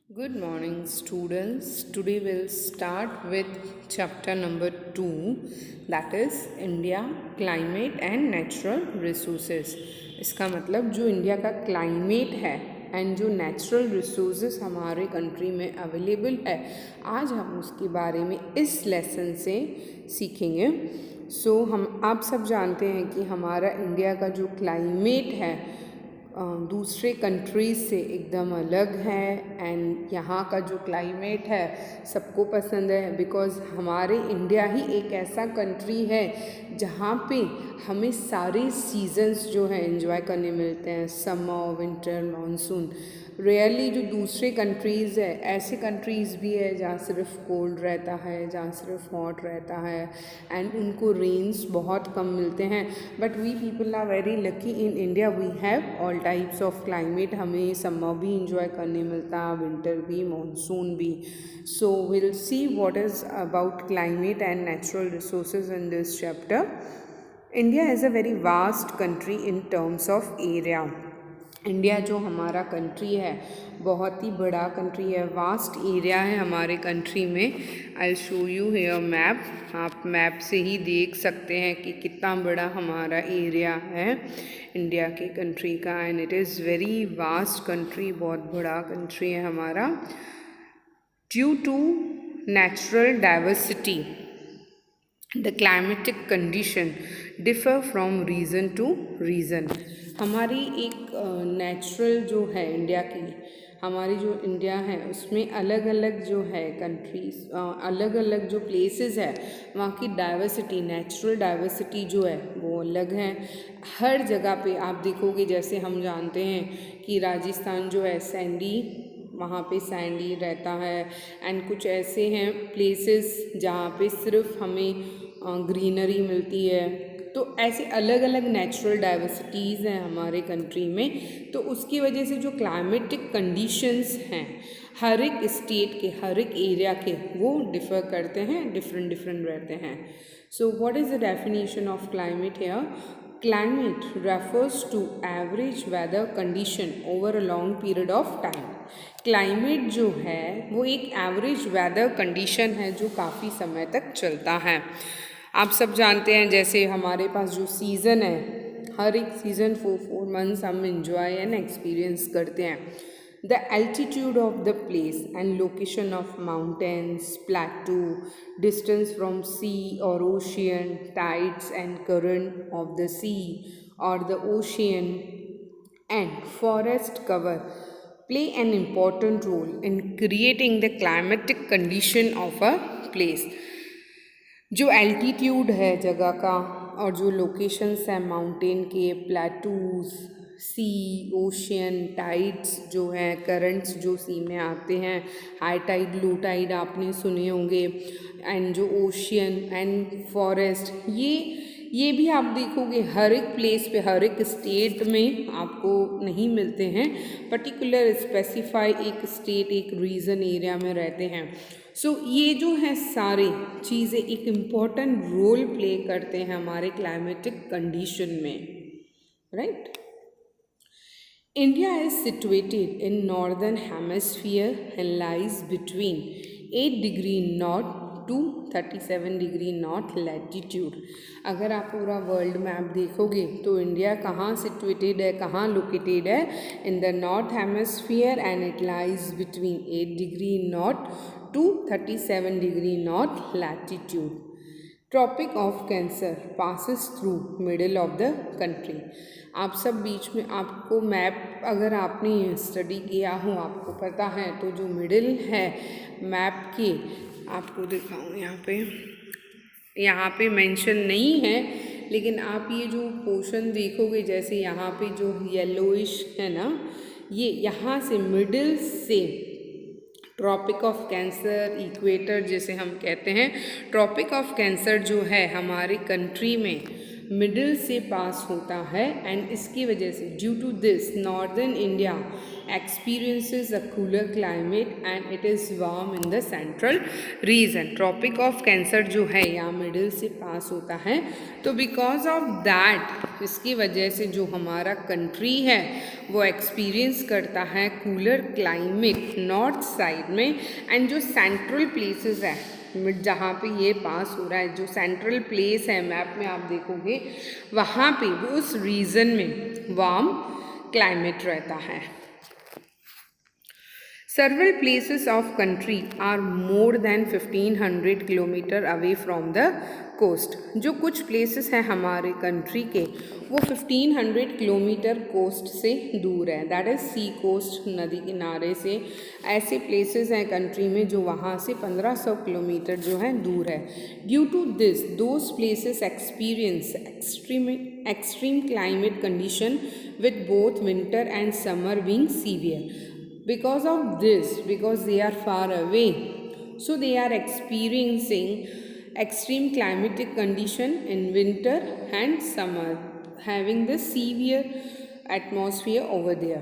Good morning, students. Today we'll start with chapter number 2, that is India, Climate and Natural Resources. इसका मतलब जो India का climate है and जो natural resources हमारे कंट्री में अवेलेबल है, आज हम उसके बारे में इस लेसन से सीखेंगे। हम आप सब जानते हैं कि हमारा इंडिया का जो क्लाइमेट है दूसरे कंट्रीज़ से एकदम अलग है एंड यहाँ का जो क्लाइमेट है सबको पसंद है बिकॉज़ हमारे इंडिया ही एक ऐसा कंट्री है जहाँ पे हमें सारे सीजन्स जो है एंजॉय करने मिलते हैं, समर, विंटर, मानसून। रियली जो दूसरे कंट्रीज़ है, ऐसे कंट्रीज़ भी है जहाँ सिर्फ कोल्ड रहता है, जहाँ सिर्फ हॉट रहता है एंड उनको रेन्स बहुत कम मिलते हैं। But we people are very lucky in India, we have all types of climate. हमें समर भी इंजॉय करने मिलता है, विंटर भी, मानसून भी। So will see what is about climate and natural resources in this chapter. India is a very vast country in terms of area. India जो हमारा country है बहुत ही बड़ा कंट्री है, वास्ट एरिया है हमारे कंट्री में। I show you here map. आप मैप से ही देख सकते हैं कि कितना बड़ा हमारा एरिया है इंडिया के कंट्री का, and it is very vast country, बहुत बड़ा कंट्री है हमारा। Due to natural diversity the climatic condition differ from region to region. हमारी एक नेचुरल जो है इंडिया की, हमारी जो इंडिया है उसमें अलग अलग जो है कंट्रीज़, अलग अलग जो प्लेसेस है वहाँ की डाइवर्सिटी, नेचुरल डाइवर्सिटी जो है वो अलग है। हर जगह पे आप देखोगे, जैसे हम जानते हैं कि राजस्थान जो है सैंडी, वहाँ पे सैंडी रहता है एंड कुछ ऐसे हैं प्लेसेस जहाँ पे सिर्फ हमें ग्रीनरी मिलती है। तो ऐसे अलग अलग नेचुरल डाइवर्सिटीज़ हैं हमारे कंट्री में। तो उसकी वजह से जो क्लाइमेटिक कंडीशंस हैं हर एक स्टेट के, हर एक एरिया के, वो डिफ़र करते हैं, डिफरेंट डिफरेंट रहते हैं। So what is the definition of climate here? Climate refers to average weather condition over a long period of time. Climate जो है वो एक एवरेज वेदर कंडीशन है जो काफ़ी समय तक चलता है। आप सब जानते हैं जैसे हमारे पास जो सीज़न है, हर एक सीज़न 4 मंथ्स हम इंजॉय एंड एक्सपीरियंस करते हैं। The altitude of the place and location of mountains, plateau, distance from sea or ocean, tides and current of the sea or the ocean, and forest cover play an important role in creating the climatic condition of a place. जो altitude है जगह का और जो locations हैं mountain के, plateaus, सी, ocean, tides जो हैं, करंट्स जो सी में आते हैं, हाई टाइड, लो टाइड आपने सुने होंगे, एंड जो ओशियन एंड फॉरेस्ट, ये भी आप देखोगे हर एक प्लेस पे, हर एक स्टेट में आपको नहीं मिलते हैं। पर्टिकुलर स्पेसिफाई एक स्टेट, एक रीजन एरिया में रहते हैं। सो ये जो है सारे चीज़ें एक इम्पॉर्टेंट रोल प्ले करते हैं हमारे क्लाइमेटिक कंडीशन में, right? India is situated in northern hemisphere and lies between 8 degree north to 37 degree north latitude. अगर आप पूरा वर्ल्ड मैप देखोगे तो इंडिया कहाँ सिचुएटेड है, कहाँ लोकेटेड है? In the north hemisphere and it lies between 8 degree north to 37 degree north latitude. Tropic of cancer passes through middle of the country. आप सब बीच में, आपको मैप अगर आपने स्टडी किया हो आपको पता है, तो जो मिडिल है मैप की, आपको दिखाऊँ यहाँ पे मेंशन नहीं है, लेकिन आप ये जो पोर्शन देखोगे, जैसे यहाँ पे जो येलोइश है ना, ये यहाँ से मिडिल से ट्रॉपिक ऑफ कैंसर, इक्वेटर जिसे हम कहते हैं, ट्रॉपिक ऑफ कैंसर जो है हमारे कंट्री में मिडिल से पास होता है एंड इसकी वजह से due to this northern India experiences a cooler climate and it is warm in the central region. Tropic of cancer जो है यहाँ मिडिल से पास होता है, तो बिकॉज ऑफ दैट इसकी वजह से जो हमारा कंट्री है वो एक्सपीरियंस करता है कूलर क्लाइमेट नॉर्थ साइड में, एंड जो सेंट्रल प्लेसेस है जहाँ पे ये पास हो रहा है, जो सेंट्रल प्लेस है मैप में आप देखोगे वहाँ पे उस रीजन में वार्म क्लाइमेट रहता है। Several places of country are more than 1500 kilometre away from the coast। जो कुछ places हैं हमारे country के वो 1500 किलोमीटर coast से दूर है, that is sea coast, नदी किनारे से। ऐसे places हैं country में जो वहाँ से 1500 किलोमीटर जो है दूर है। Due to this, those places experience extreme climate condition with both winter and summer being severe। Because of this, because they are far away, so they are experiencing extreme climatic condition in winter and summer, having the severe atmosphere over there।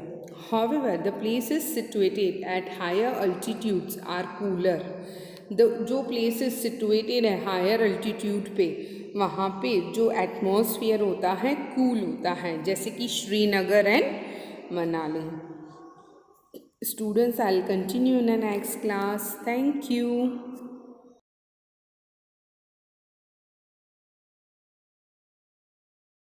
However, the places situated at higher altitudes are cooler। जो places situated है higher altitude पे, वहाँ पे जो atmosphere होता है cool होता है, जैसे कि Srinagar and Manali. Students, I'll continue in the next class. Thank you.